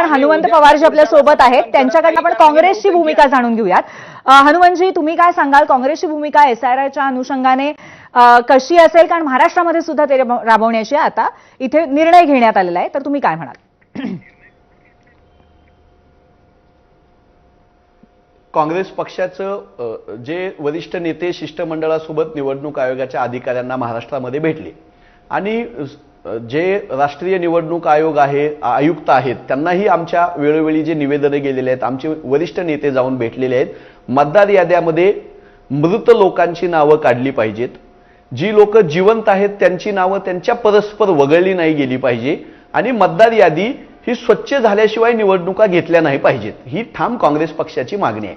हनुमंत पवार जे आपल्या सोबत आहेत त्यांच्याकडनं आपण काँग्रेसची भूमिका जाणून घेऊयात. हनुमंतजी, तुम्ही काय सांगाल, काँग्रेसची भूमिका एसआयआरच्या अनुषंगाने कशी असेल? कारण महाराष्ट्रामध्ये सुद्धा ते राबवण्याची आता इथे निर्णय घेण्यात आलेला आहे, तर तुम्ही काय म्हणाल? काँग्रेस पक्षाचं जे वरिष्ठ नेते शिष्टमंडळासोबत निवडणूक आयोगाच्या अधिकाऱ्यांना महाराष्ट्रामध्ये भेटले आणि जे राष्ट्रीय निवडणूक आयोग आहे आयुक्त आहेत त्यांनाही आमच्या वेळोवेळी जे निवेदने गेलेले आहेत, आमचे वरिष्ठ नेते जाऊन भेटलेले आहेत. मतदार याद्यामध्ये मृत लोकांची नावं काढली पाहिजेत, जी लोक जिवंत आहेत त्यांची नावं त्यांच्या परस्पर वगळली नाही गेली पाहिजे आणि मतदार यादी ही स्वच्छ झाल्याशिवाय निवडणुका घेतल्या नाही पाहिजेत, ही ठाम काँग्रेस पक्षाची मागणी आहे.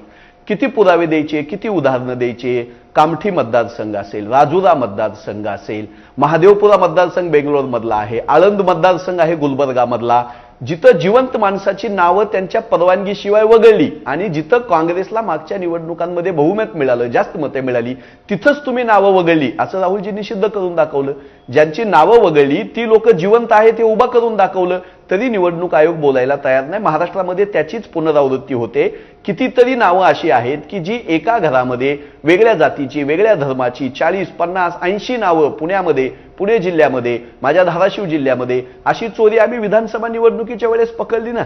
किती पुरावे द्यायचे, किती उदाहरणं द्यायचे? कामठी मतदारसंघ असेल, राजुरा मतदारसंघ असेल, महादेवपुरा मतदारसंघ बेंगलोर मधला आहे, आळंद मतदारसंघ आहे गुलबर्गा मधला, जिथं जिवंत माणसाची नावं त्यांच्या परवानगीशिवाय वगळली आणि जिथं काँग्रेसला मागच्या निवडणुकांमध्ये बहुमत मिळालं, जास्त मते मिळाली, तिथंच तुम्ही नावं वगळली असं राहुलजींनी सिद्ध करून दाखवलं. ज्यांची नावं वगळली ती लोक जिवंत आहेत हे उभा करून दाखवलं, तरी निवडणूक आयोग बोलायला तयार नाही. महाराष्ट्रामध्ये त्याचीच पुनरावृत्ती होते. कितीतरी नावं अशी आहेत की जी एका घरामध्ये वेगळ्या जातीची, वेगळ्या धर्माची 40, 50, 80 नावं पुण्यामध्ये, पुणे जिल्ह्यामध्ये, माझ्या धाराशिव जिल्ह्यामध्ये अशी चोरी आम्ही विधानसभा निवडणुकीच्या वेळेस पकडली ना.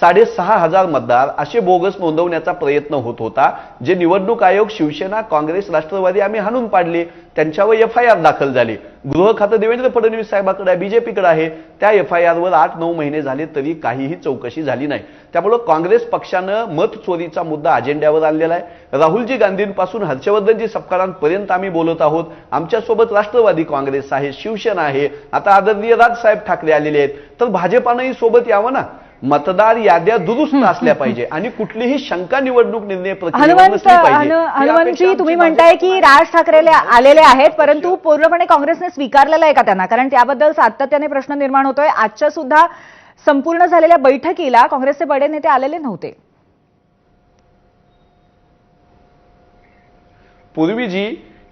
6,500 मतदार असे बोगस नोंदवण्याचा प्रयत्न होत होता, जे निवडणूक आयोग, शिवसेना, काँग्रेस, राष्ट्रवादी आम्ही हाणून पाडले. त्यांच्यावर FIR दाखल झाले. गृह खातं देवेंद्र फडणवीस साहेबांकडे आहे, बीजेपीकडे आहे. त्या FIR वर 8-9 महिने झाले तरी काहीही चौकशी झाली नाही. त्यामुळे काँग्रेस पक्षानं मत चोरीचा मुद्दा अजेंड्यावर आणलेला आहे. राहुलजी गांधींपासून हर्षवर्धनजी सपकाळांपर्यंत आम्ही बोलत आहोत. आमच्यासोबत राष्ट्रवादी काँग्रेस आहे, शिवसेना आहे, आता आदरणीय राजसाहेब ठाकरे आलेले आहेत, तर भाजपानंही सोबत यावं ना. मतदार याद्या दुरुस्त असल्या पाहिजे आणि कुठलीही शंका निवडणूक निर्णय प्रक्रियेवर नसली पाहिजे. हनुमंतजी, तुम्ही म्हणताय की राज ठाकरे आलेले आहेत, परंतु पूर्णपणे काँग्रेसने स्वीकारलेलं आहे का त्यांना? कारण त्याबद्दल सातत्याने प्रश्न निर्माण होतोय. आजच्या सुद्धा संपूर्ण झालेल्या बैठकीला काँग्रेसचे बडे नेते आलेले नव्हते. पूर्वी जी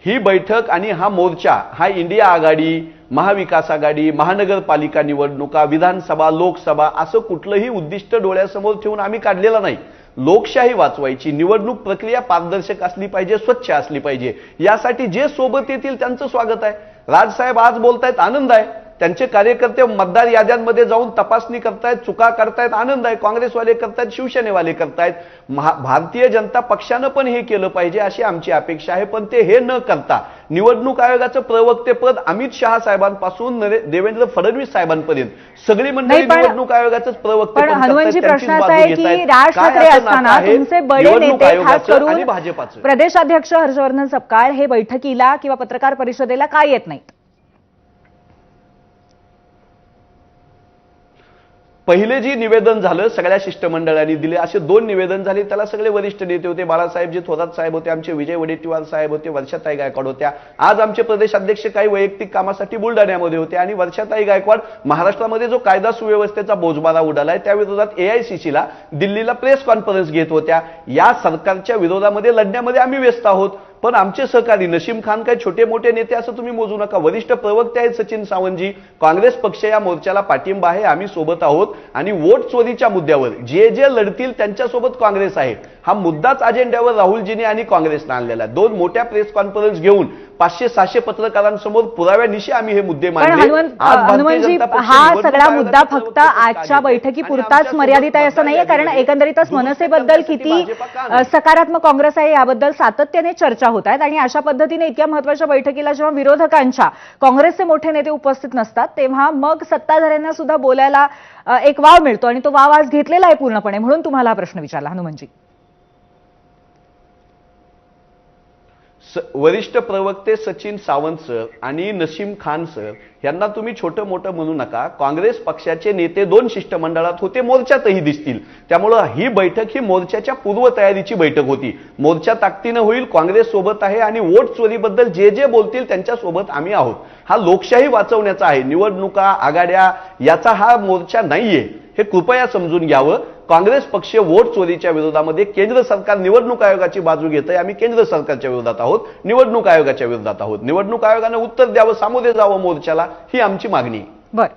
ही बैठक आणि हा मोर्चा, हा इंडिया आघाडी, महाविकास आघाडी, महानगरपालिका निवडणुका, विधानसभा, लोकसभा असं कुठलंही उद्दिष्ट डोळ्यासमोर ठेवून आम्ही काढलेला नाही. लोकशाही वाचवायची, निवडणूक प्रक्रिया पारदर्शक असली पाहिजे, स्वच्छ असली पाहिजे, यासाठी जे सोबत येतील त्यांचं स्वागत आहे. राजसाहेब आज बोलतायत, आनंद आहे. त्यांचे कार्यकर्ते मतदार याद्यांमध्ये जाऊन तपासणी करतायत, चुका करतायत, आनंद आहे. काँग्रेसवाले करतायत, शिवसेनेवाले करतायत. भारतीय जनता पक्षानं पण हे केलं पाहिजे अशी आमची अपेक्षा आहे. पण ते हे न करता निवडणूक आयोगाचं प्रवक्तेपद अमित शहा साहेबांपासून देवेंद्र फडणवीस साहेबांपर्यंत सगळी मंडळी निवडणूक आयोगाचंच प्रवक्तेपद हनुमंतजी, प्रश्न असा आहे की राज ठाकरे असताना तुमचे बडे नेते, खास करून प्रदेशाध्यक्ष हर्षवर्धन सपकाळ, हे बैठकीला किंवा पत्रकार परिषदेला काय येत नाहीत? पहिले जी निवेदन झालं सगळ्या शिष्टमंडळांनी दिले, असे 2 निवेदन झाले. त्याला सगळे वरिष्ठ नेते होते. बाळासाहेबजी थोरात साहेब होते, आमचे विजय वडेट्टीवार साहेब होते, वर्षाताई गायकवाड होत्या. आज आमचे प्रदेशाध्यक्ष काही वैयक्तिक कामासाठी बुलढाण्यामध्ये होते आणि वर्षाताई गायकवाड महाराष्ट्रामध्ये जो कायदा सुव्यवस्थेचा बोजबारा उडालाय त्या विरोधात AICCला दिल्लीला प्रेस कॉन्फरन्स घेत होत्या. या सरकारच्या विरोधामध्ये लढण्यामध्ये आम्ही व्यस्त आहोत. पण आमचे सहकारी नसीम खान काय छोटे मोठे नेते असं तुम्ही मोजू नका. वरिष्ठ प्रवक्ते आहेत सचिन सावंतजी. काँग्रेस पक्ष या मोर्चाला पाठिंबा आहे, आम्ही सोबत आहोत आणि वोट चोरीच्या मुद्द्यावर जे जे लढतील त्यांच्यासोबत काँग्रेस आहे. हा मुद्दाच अजेंड्यावर राहुलजींनी आणि काँग्रेसने आणलेला. 2 मोठ्या प्रेस कॉन्फरन्स घेऊन 500-600 पत्रकारांसमोर पुराव्यानिशी आम्ही हे मुद्दे मांडले. हनुमंतजी, हा सगळा मुद्दा फक्त आजच्या बैठकीपुरताच मर्यादित आहे असं नाहीये, कारण एकंदरीतच मनसेबद्दल किती सकारात्मक काँग्रेस आहे याबद्दल सातत्याने चर्चा होत आहेत. आणि अशा पद्धतीने इतक्या महत्त्वाच्या बैठकीला जेव्हा विरोधकांच्या, काँग्रेसचे मोठे नेते उपस्थित नसतात, तेव्हा मग सत्ताधाऱ्यांना सुद्धा बोलायला एक वाव मिळतो आणि तो वाव आज घेतलेला आहे पूर्णपणे. म्हणून तुम्हाला हा प्रश्न विचारला हनुमंतजी. वरिष्ठ प्रवक्ते सचिन सावंत सर आणि नसीम खान सर यांना तुम्ही छोटं मोठं म्हणू नका. काँग्रेस पक्षाचे नेते 2 शिष्टमंडळात होते, मोर्चातही दिसतील. त्यामुळं ही बैठक ही मोर्चाच्या पूर्वतयारीची बैठक होती. मोर्चा ताकदीनं होईल, काँग्रेस सोबत आहे आणि वोट चोरीबद्दल जे जे बोलतील त्यांच्यासोबत आम्ही आहोत. हा लोकशाही वाचवण्याचा आहे, निवडणुका, आघाड्या याचा हा मोर्चा नाहीये, हे कृपया समजून घ्यावं. काँग्रेस पक्ष वोट चोरीच्या विरोधामध्ये, केंद्र सरकार निवडणूक आयोगाची बाजू घेत आहे, आम्ही केंद्र सरकारच्या विरोधात आहोत, निवडणूक आयोगाच्या विरोधात आहोत. निवडणूक आयोगाने उत्तर द्यावं, सामोरे जावं मोर्चाला, ही आमची मागणी. बरं.